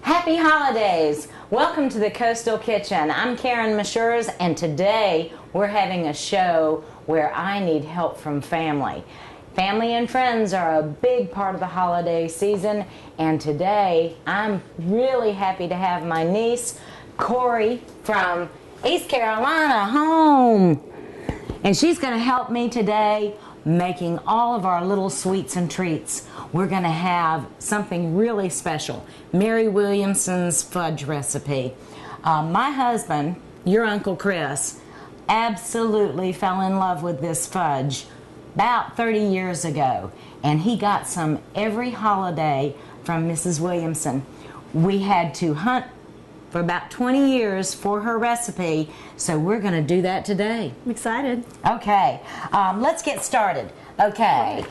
Happy holidays! Welcome to the Coastal Kitchen. I'm Karen Mashures, and today we're having a show where I need help from family. Family and friends are a big part of the holiday season, and today I'm really happy to have my niece, Corey, from East Carolina home. And she's going to help me today making all of our little sweets and treats. We're going to have something really special, Mary Williamson's fudge recipe. My husband, your Uncle Chris, absolutely fell in love with this fudge about 30 years ago, and he got some every holiday from Mrs. Williamson. We had to hunt for about 20 years for her recipe, so we're going to do that today. I'm excited. Okay, let's get started. Okay,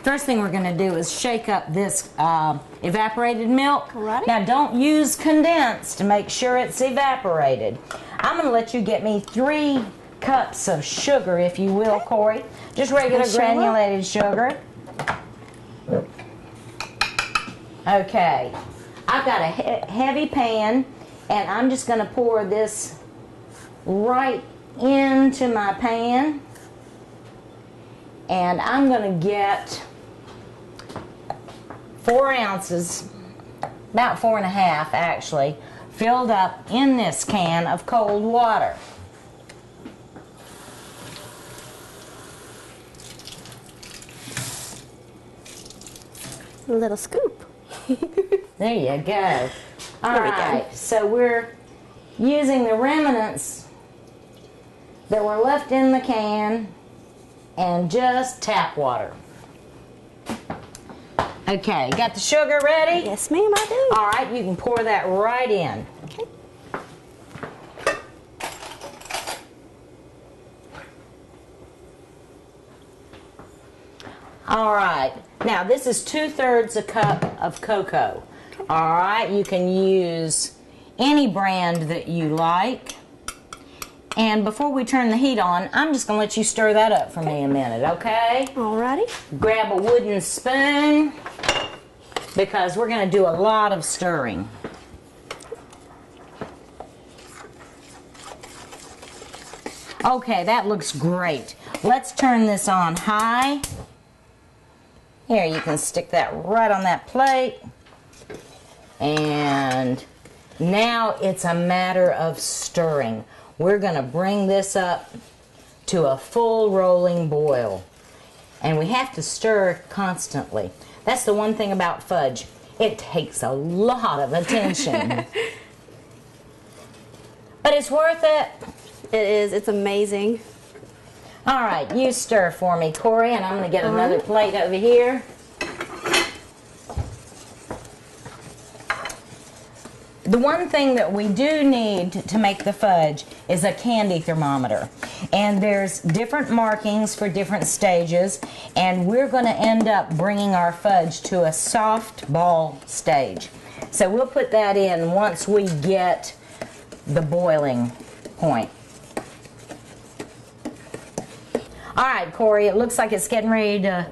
first thing we're going to do is shake up this evaporated milk. Alrighty. Now don't use condensed to make sure it's evaporated. I'm going to let you get me 3 cups of sugar, if you will, Corey. Just regular granulated sugar. Okay, I've got a heavy pan, and I'm just going to pour this right into my pan. And I'm going to get 4 ounces, about 4.5 actually, filled up in this can of cold water. A little scoop. There you go. All right, so we're using the remnants that were left in the can and just tap water. Okay, got the sugar ready? Yes, ma'am, I do. All right, you can pour that right in. Okay. All right, now this is 2/3 a cup of cocoa. All right, you can use any brand that you like. And before we turn the heat on, I'm just going to let you stir that up for me a minute, okay? Alrighty. Grab a wooden spoon, because we're going to do a lot of stirring. Okay, that looks great. Let's turn this on high. Here, you can stick that right on that plate. And now it's a matter of stirring. We're going to bring this up to a full rolling boil. And we have to stir constantly. That's the one thing about fudge. It takes a lot of attention. But it's worth it. It is. It's amazing. All right, you stir for me, Corey, and I'm going to get another plate over here. The one thing that we do need to make the fudge is a candy thermometer. And there's different markings for different stages, and we're going to end up bringing our fudge to a soft ball stage. So we'll put that in once we get the boiling point. All right, Corey, it looks like it's getting ready to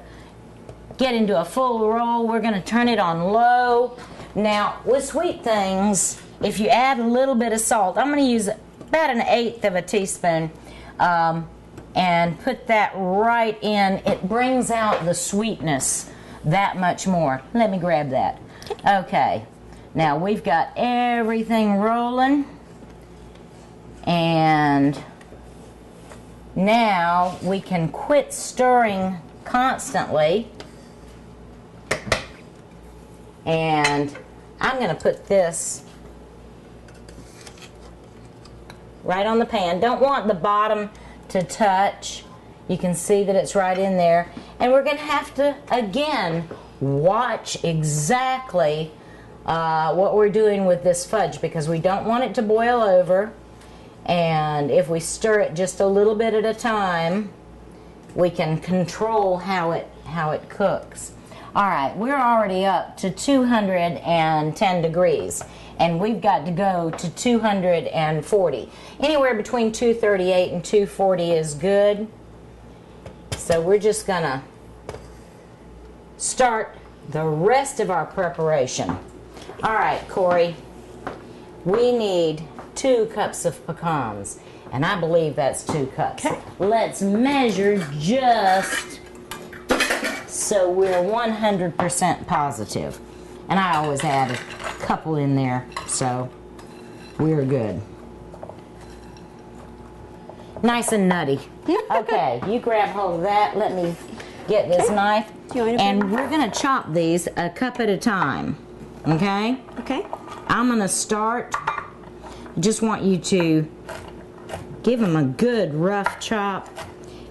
get into a full roll. We're going to turn it on low. Now, with sweet things, if you add a little bit of salt, I'm going to use about 1/8 of a teaspoon and put that right in. It brings out the sweetness that much more. Let me grab that. Okay, now we've got everything rolling, and now we can quit stirring constantly. And I'm going to put this right on the pan. Don't want the bottom to touch. You can see that it's right in there. And we're going to have to, again, watch exactly what we're doing with this fudge, because we don't want it to boil over. And if we stir it just a little bit at a time, we can control how it cooks. All right, we're already up to 210 degrees, and we've got to go to 240. Anywhere between 238 and 240 is good. So we're just gonna start the rest of our preparation. All right, Corey, we need 2 cups of pecans, and I believe that's 2 cups. Okay. Let's measure just so we're 100% positive. And I always add a couple in there, so we're good. Nice and nutty. Okay, you grab hold of that. Let me get this knife. Do you want me to And we're going to chop these a cup at a time. Okay? Okay. I'm going to start. Just want you to give them a good rough chop.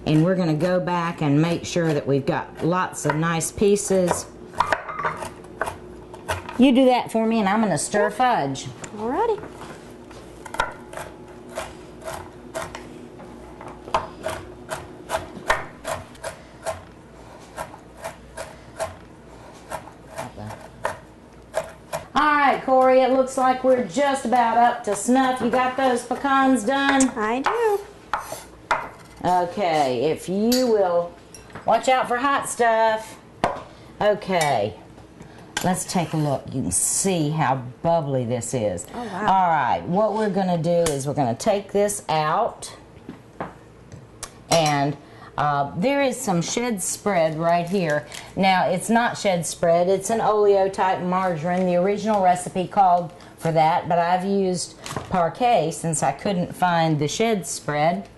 And we're going to go back and make sure that we've got lots of nice pieces. You do that for me, and I'm going to stir fudge. Alrighty. Alright, Corey, it looks like we're just about up to snuff. You got those pecans done? I do. Okay, if you will watch out for hot stuff. Okay, let's take a look. You can see how bubbly this is. Oh, wow. Alright, what we're going to do is we're going to take this out. And there is some shed spread right here. Now, it's not shed spread, it's an oleo type margarine. The original recipe called for that, but I've used parquet since I couldn't find the shed spread.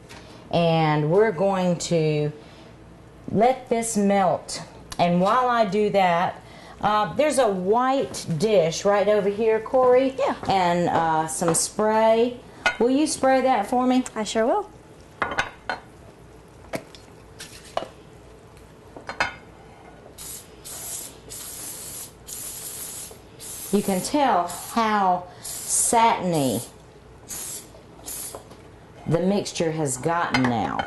And we're going to let this melt. And while I do that, there's a white dish right over here, Corey. Yeah. And some spray. Will you spray that for me? I sure will. You can tell how satiny the mixture has gotten now.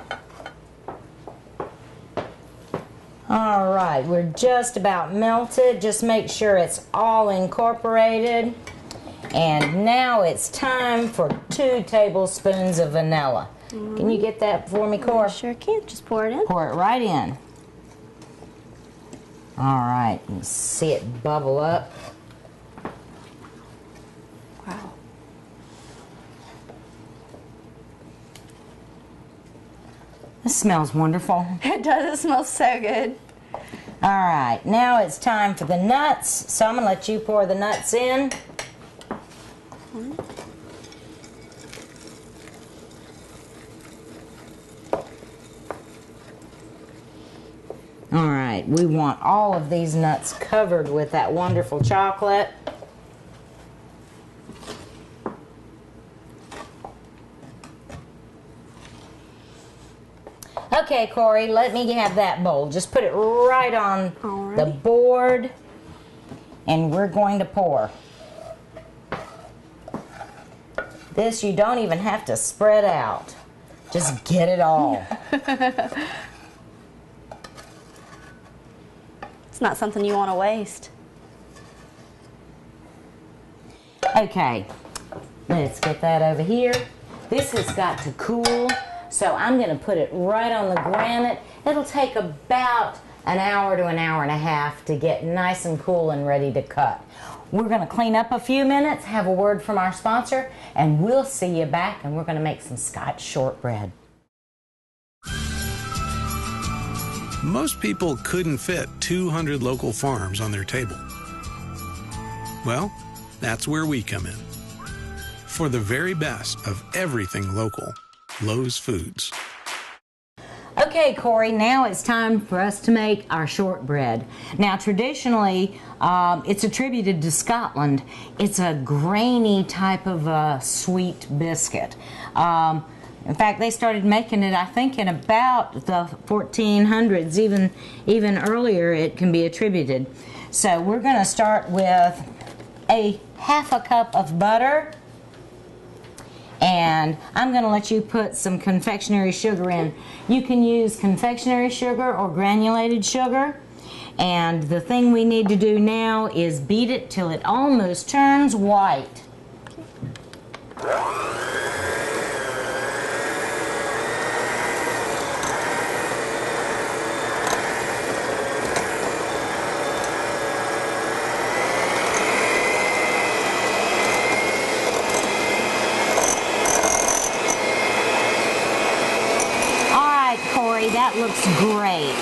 All right, we're just about melted. Just make sure it's all incorporated. And now it's time for 2 tablespoons of vanilla. Can you get that for me, Cor? I sure can. Just pour it in. Pour it right in. All right, you can see it bubble up. Wow. This smells wonderful. It does. It smells so good. All right, now it's time for the nuts. So I'm going to let you pour the nuts in. All right, we want all of these nuts covered with that wonderful chocolate. Okay, Corey, let me have that bowl. Just put it right on the board, and we're going to pour. This you don't even have to spread out. Just get it all. It's not something you want to waste. Okay, let's get that over here. This has got to cool, so I'm going to put it right on the granite. It'll take about an hour to an hour and a half to get nice and cool and ready to cut. We're going to clean up a few minutes, have a word from our sponsor, and we'll see you back, and we're going to make some Scotch shortbread. Most people couldn't fit 200 local farms on their table. Well, that's where we come in. For the very best of everything local, Lowe's Foods. Okay, Corey, now it's time for us to make our shortbread. Now, traditionally, it's attributed to Scotland. It's a grainy type of sweet biscuit. In fact, they started making it, I think, in about the 1400s, even earlier it can be attributed. So we're going to start with a half a cup of butter. And I'm going to let you put some confectionery sugar in. You can use confectionery sugar or granulated sugar. And the thing we need to do now is beat it till it almost turns white. that looks great.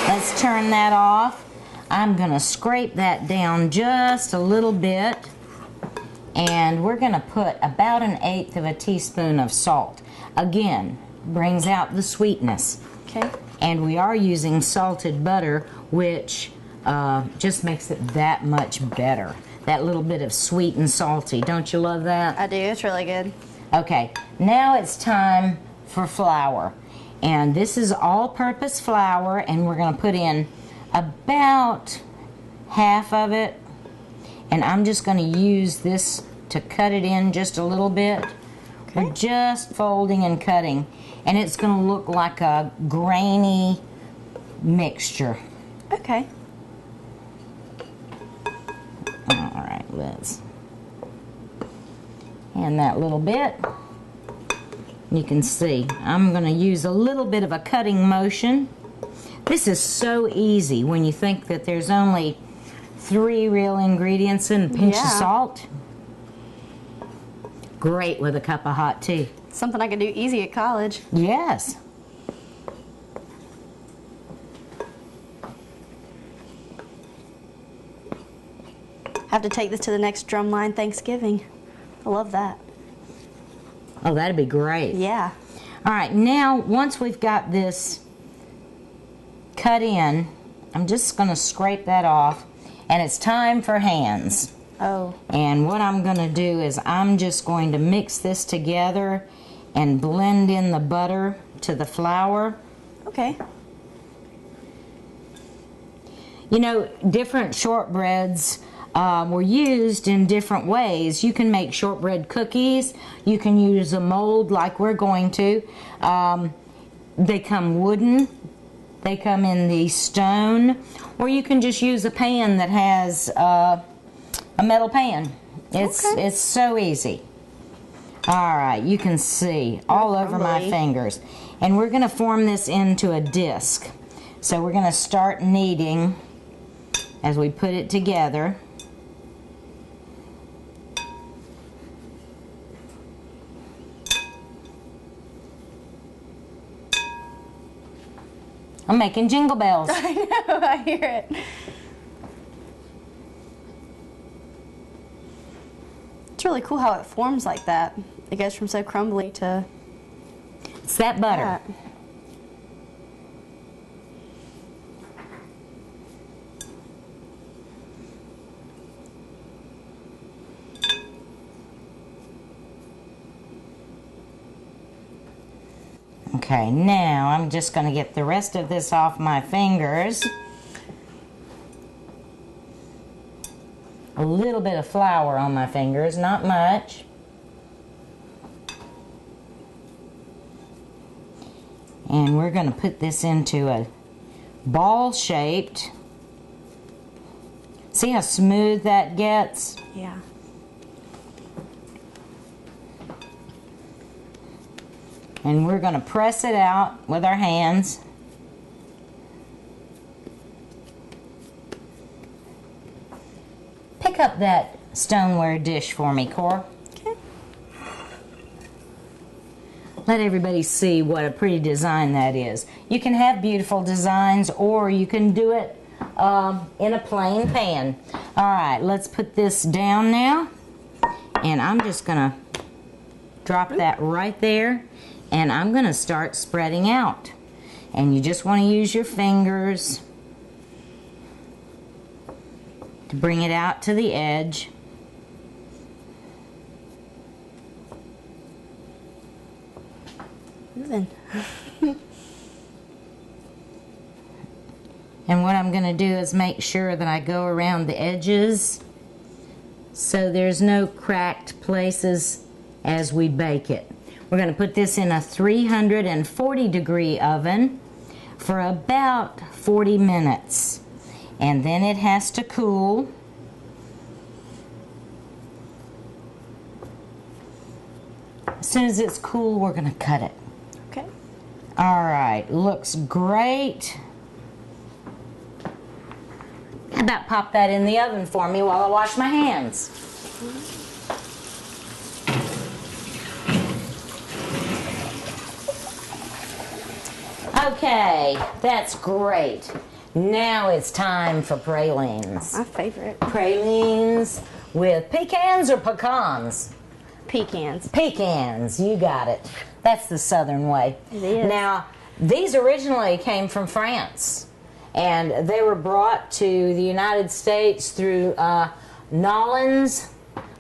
Let's turn that off. I'm going to scrape that down just a little bit. And we're going to put about 1/8 of a teaspoon of salt. Again, brings out the sweetness. Okay. And we are using salted butter, which just makes it that much better. That little bit of sweet and salty. Don't you love that? I do. It's really good. Okay, now it's time for flour. And this is all-purpose flour, and we're going to put in about half of it. And I'm just going to use this to cut it in just a little bit. Okay. We're just folding and cutting. And it's going to look like a grainy mixture. Okay. Alright, let's hand that little bit. You can see I'm going to use a little bit of a cutting motion. This is so easy when you think that there's only 3 real ingredients and a pinch of salt. Great with a cup of hot tea. Something I could do easy at college. Yes. Have to take this to the next drumline Thanksgiving. I love that. Oh, that'd be great. Yeah. All right, now once we've got this cut in, I'm just going to scrape that off, and it's time for hands. Oh. And what I'm going to do is I'm just going to mix this together and blend in the butter to the flour. Okay. You know, different shortbreads were used in different ways. You can make shortbread cookies. You can use a mold like we're going to. They come wooden. They come in the stone. Or you can just use a pan that has a metal pan. It's so easy. All right, you can see all over my fingers. And we're going to form this into a disc. So we're going to start kneading as we put it together. I'm making jingle bells. I know, I hear it. It's really cool how it forms like that. It goes from so crumbly to... It's that butter. that. Okay, now I'm just going to get the rest of this off my fingers. A little bit of flour on my fingers, not much. And we're going to put this into a ball-shaped. See how smooth that gets? Yeah. And we're going to press it out with our hands. Pick up that stoneware dish for me, Cora. Okay. Let everybody see what a pretty design that is. You can have beautiful designs, or you can do it in a plain pan. All right, let's put this down now. And I'm just going to drop that right there. And I'm going to start spreading out. And you just want to use your fingers to bring it out to the edge. Moving. And what I'm going to do is make sure that I go around the edges so there's no cracked places as we bake it. We're going to put this in a 340-degree oven for about 40 minutes. And then it has to cool. As soon as it's cool, we're going to cut it. Okay. All right, looks great. How about pop that in the oven for me while I wash my hands? Okay, that's great. Now it's time for pralines. My favorite. Pralines with pecans or pecans? Pecans. Pecans, you got it. That's the southern way. It is. Now, these originally came from France, and they were brought to the United States through Nolens,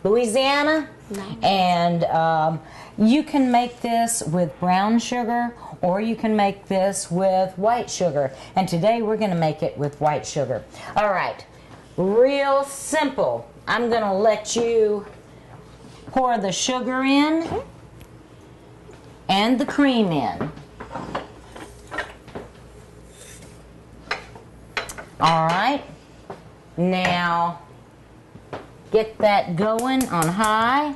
Louisiana. Nice. And you can make this with brown sugar, or you can make this with white sugar. And today we're going to make it with white sugar. All right, real simple. I'm going to let you pour the sugar in and the cream in. All right, now get that going on high.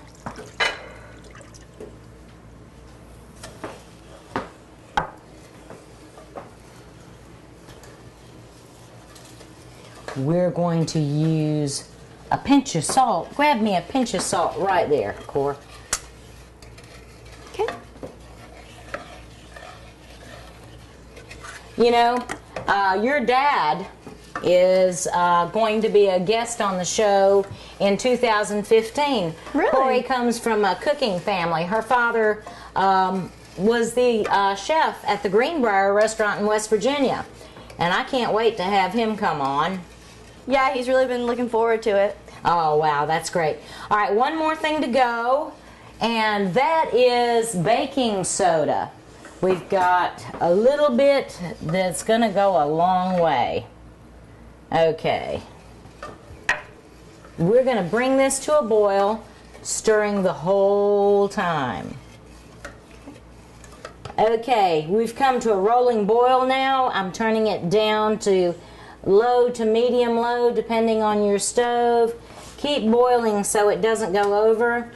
We're going to use a pinch of salt. Grab me a pinch of salt right there, Cora. Okay. You know, your dad is going to be a guest on the show in 2015. Really? Corey comes from a cooking family. Her father was the chef at the Greenbrier restaurant in West Virginia. And I can't wait to have him come on. Yeah, he's really been looking forward to it. Oh, wow, that's great. All right, one more thing to go, and that is baking soda. We've got a little bit that's going to go a long way. Okay. We're going to bring this to a boil, stirring the whole time. Okay, we've come to a rolling boil now. I'm turning it down to low to medium low, depending on your stove. Keep boiling so it doesn't go over.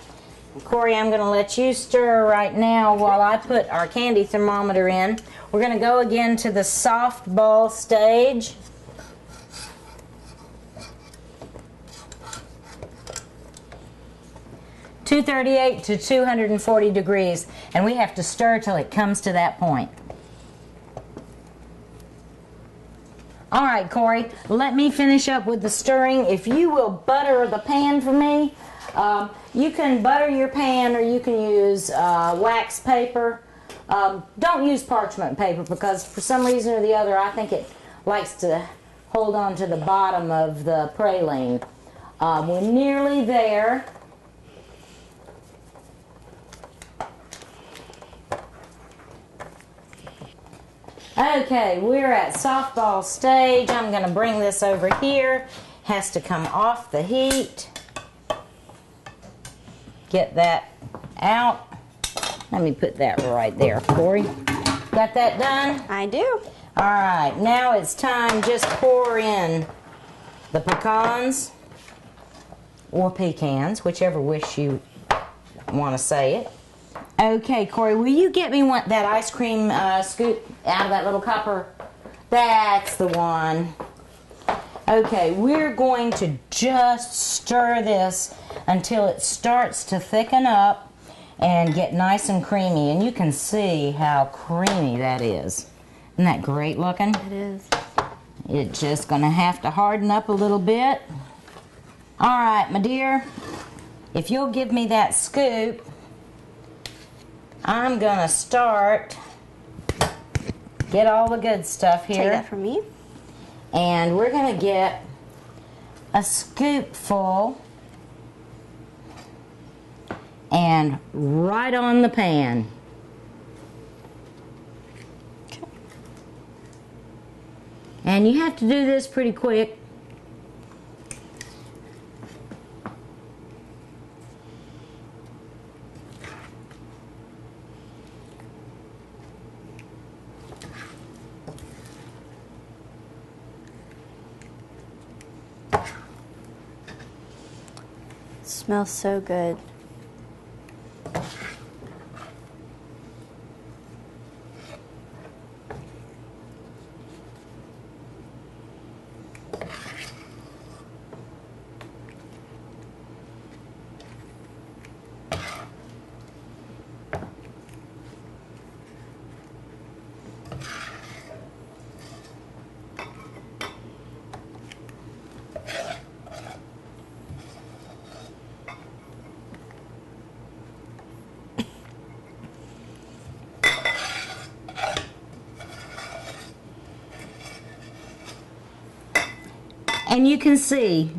Corey, I'm going to let you stir right now while I put our candy thermometer in. We're going to go again to the soft ball stage. (238 to 240 degrees, and we have to stir till it comes to that point. All right, Corey, let me finish up with the stirring. If you will butter the pan for me, you can butter your pan or you can use wax paper. Don't use parchment paper because for some reason or the other I think it likes to hold on to the bottom of the praline. We're nearly there. Okay, we're at softball stage. I'm going to bring this over here. Has to come off the heat. Get that out. Let me put that right there, Corey. Got that done? I do. All right, now it's time. Just pour in the pecans or pecans, whichever wish you want to say it. Okay, Corey, will you get me that ice cream scoop out of that little copper? That's the one. Okay, we're going to just stir this until it starts to thicken up and get nice and creamy. And you can see how creamy that is. Isn't that great looking? It is. It's just going to have to harden up a little bit. All right, my dear, if you'll give me that scoop, I'm going to start, get all the good stuff here. Take that from me. And we're going to get a scoopful and right on the pan. Okay. And you have to do this pretty quick. Smells so good. And you can see,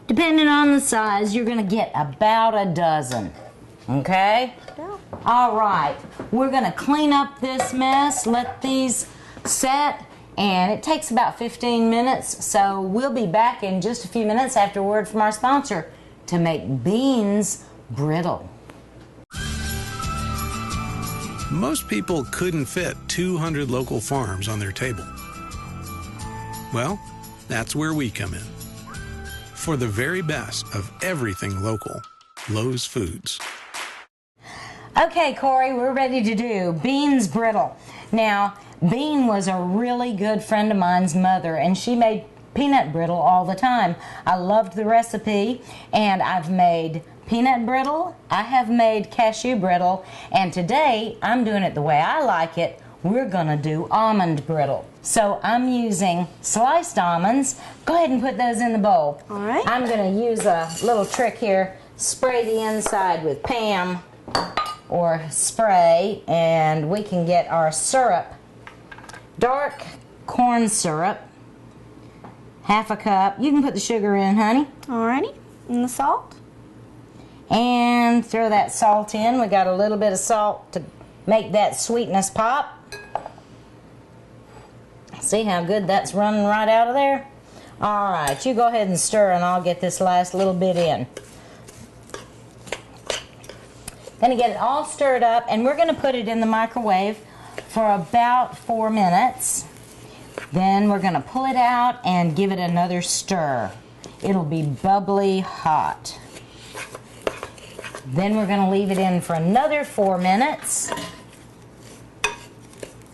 depending on the size, you're going to get about a dozen. Okay? Yeah. All right. We're going to clean up this mess, let these set, and it takes about 15 minutes. So we'll be back in just a few minutes after a word from our sponsor to make beans brittle. Most people couldn't fit 200 local farms on their table. Well, that's where we come in. For the very best of everything local, Lowe's Foods. Okay, Corey, we're ready to do beans brittle. Now, Bean was a really good friend of mine's mother, and she made peanut brittle all the time. I loved the recipe, and I've made peanut brittle, I have made cashew brittle, and today I'm doing it the way I like it. We're gonna do almond brittle. So I'm using sliced almonds. Go ahead and put those in the bowl. All right. I'm gonna use a little trick here. Spray the inside with Pam or spray, and we can get our syrup. Dark corn syrup, half a cup. You can put the sugar in, honey. Alrighty, and the salt. And throw that salt in. We got a little bit of salt to make that sweetness pop. See how good that's running right out of there? All right, you go ahead and stir, and I'll get this last little bit in. Gonna get it all stirred up, and we're gonna put it in the microwave for about 4 minutes. Then we're gonna pull it out and give it another stir. It'll be bubbly hot. Then we're gonna leave it in for another 4 minutes.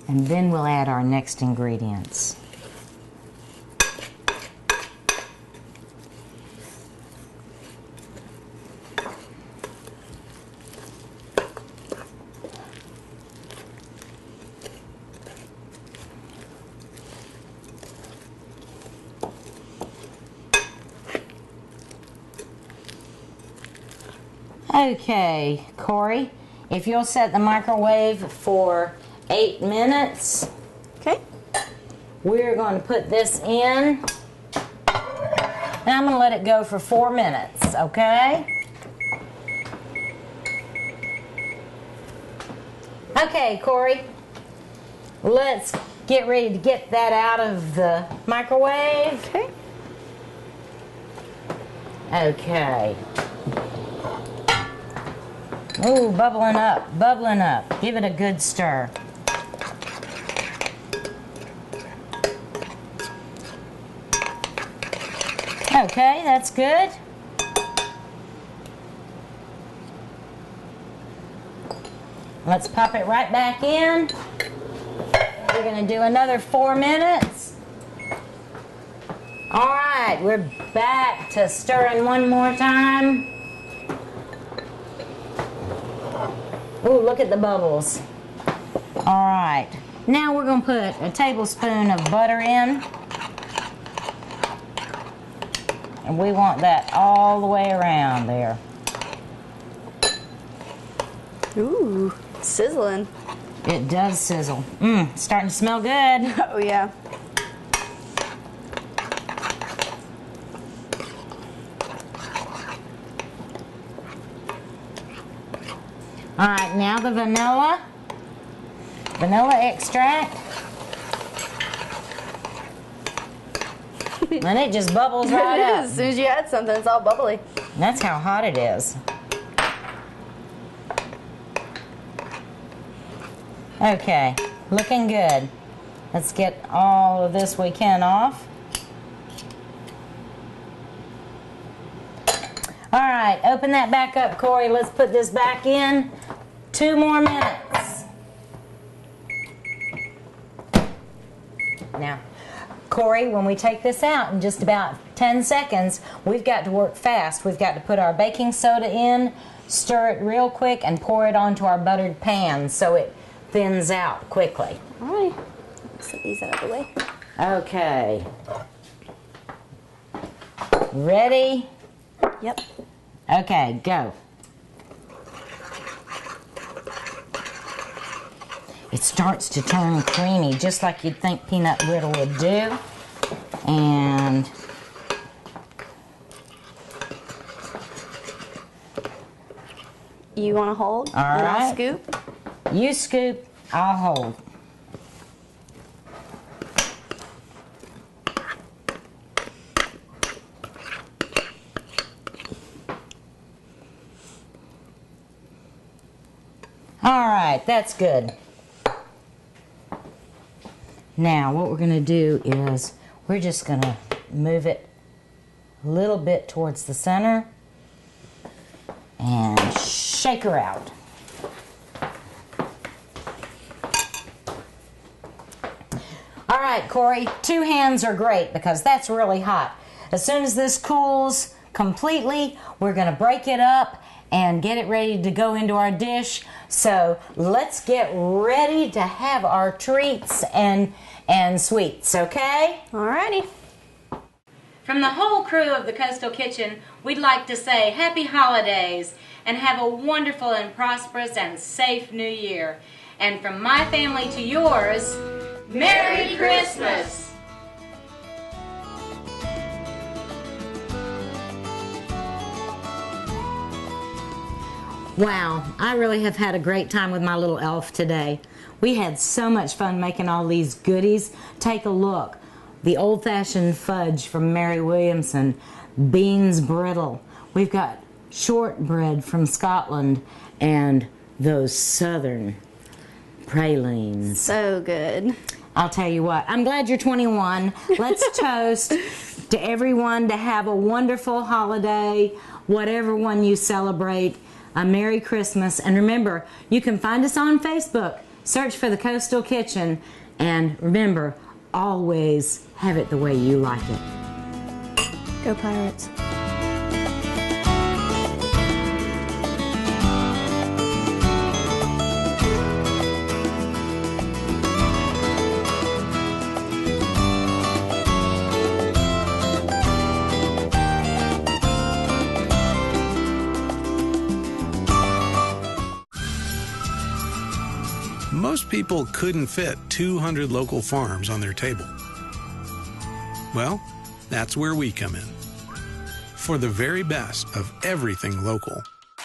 And then we'll add our next ingredients. Okay, Corey, if you'll set the microwave for 8 minutes, Okay. we're going to put this in, and I'm going to let it go for 4 minutes, okay? Okay, Corey, let's get ready to get that out of the microwave. Okay. Okay. Ooh, bubbling up, bubbling up. Give it a good stir. Okay, that's good. Let's pop it right back in. We're gonna do another 4 minutes. All right, we're back to stirring one more time. Ooh, look at the bubbles. All right, now we're gonna put a tablespoon of butter in. And we want that all the way around there. Ooh, sizzling. It does sizzle. Mmm, starting to smell good. Oh yeah. All right, now the vanilla extract. And it just bubbles right It up. is. As soon as you add something, it's all bubbly. That's how hot it is. Okay, looking good. Let's get all of this we can off. All right, open that back up, Corey. Let's put this back in. 2 more minutes. Now, Corey, when we take this out in just about 10 seconds, we've got to work fast. We've got to put our baking soda in, stir it real quick, and pour it onto our buttered pan so it thins out quickly. All right. Set these out of the way. Okay. Ready? Yep. Okay, go. It starts to turn creamy, just like you'd think peanut brittle would do. And You want to hold? All and right. I'll scoop. You scoop, I'll hold. All right, that's good. Now, what we're going to do is we're just going to move it a little bit towards the center and shake her out. All right, Corey, 2 hands are great because that's really hot. As soon as this cools completely, we're going to break it up and get it ready to go into our dish. So let's get ready to have our treats and sweets, okay? Alrighty. From the whole crew of the Coastal Kitchen, we'd like to say happy holidays and have a wonderful and prosperous and safe new year. And from my family to yours, Merry Christmas! Wow, I really have had a great time with my little elf today. We had so much fun making all these goodies. Take a look. The old-fashioned fudge from Mary Williamson, beans brittle. We've got shortbread from Scotland and those southern pralines. So good. I'll tell you what, I'm glad you're 21. Let's toast to everyone to have a wonderful holiday, whatever one you celebrate. A Merry Christmas. And remember, you can find us on Facebook. Search for the Coastal Kitchen. And remember, always have it the way you like it. Go Pirates. Most people couldn't fit 200 local farms on their table. Well, that's where we come in. For the very best of everything local,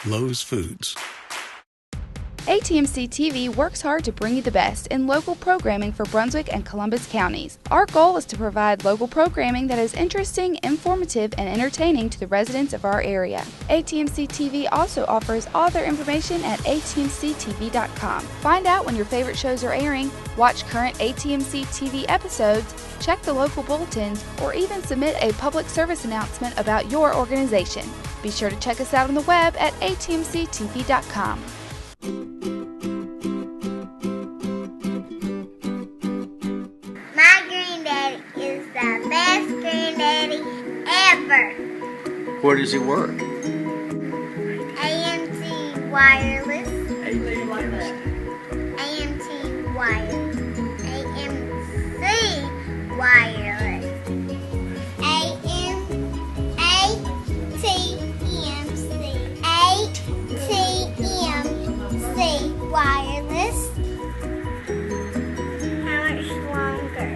Lowe's Foods. ATMC TV works hard to bring you the best in local programming for Brunswick and Columbus counties. Our goal is to provide local programming that is interesting, informative, and entertaining to the residents of our area. ATMC TV also offers all their information at atmctv.com. Find out when your favorite shows are airing, watch current ATMC TV episodes, check the local bulletins, or even submit a public service announcement about your organization. Be sure to check us out on the web at atmctv.com. My granddaddy is the best granddaddy ever. Where does he work? AMT Wireless. AMT Wireless. AMC Wireless. ATMC Wireless. How much longer?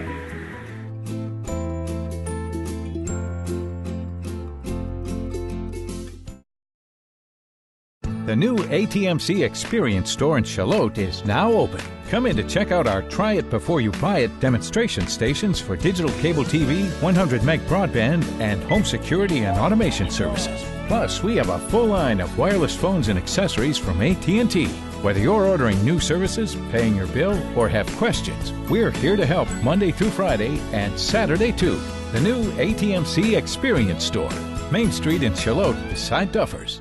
The new ATMC Experience Store in Charlotte is now open. Come in to check out our Try It Before You Buy It demonstration stations for digital cable TV, 100 meg broadband, and home security and automation services. Plus, we have a full line of wireless phones and accessories from AT&T. Whether you're ordering new services, paying your bill, or have questions, we're here to help Monday through Friday and Saturday too. The new ATMC Experience Store, Main Street in Charlotte beside Duffers.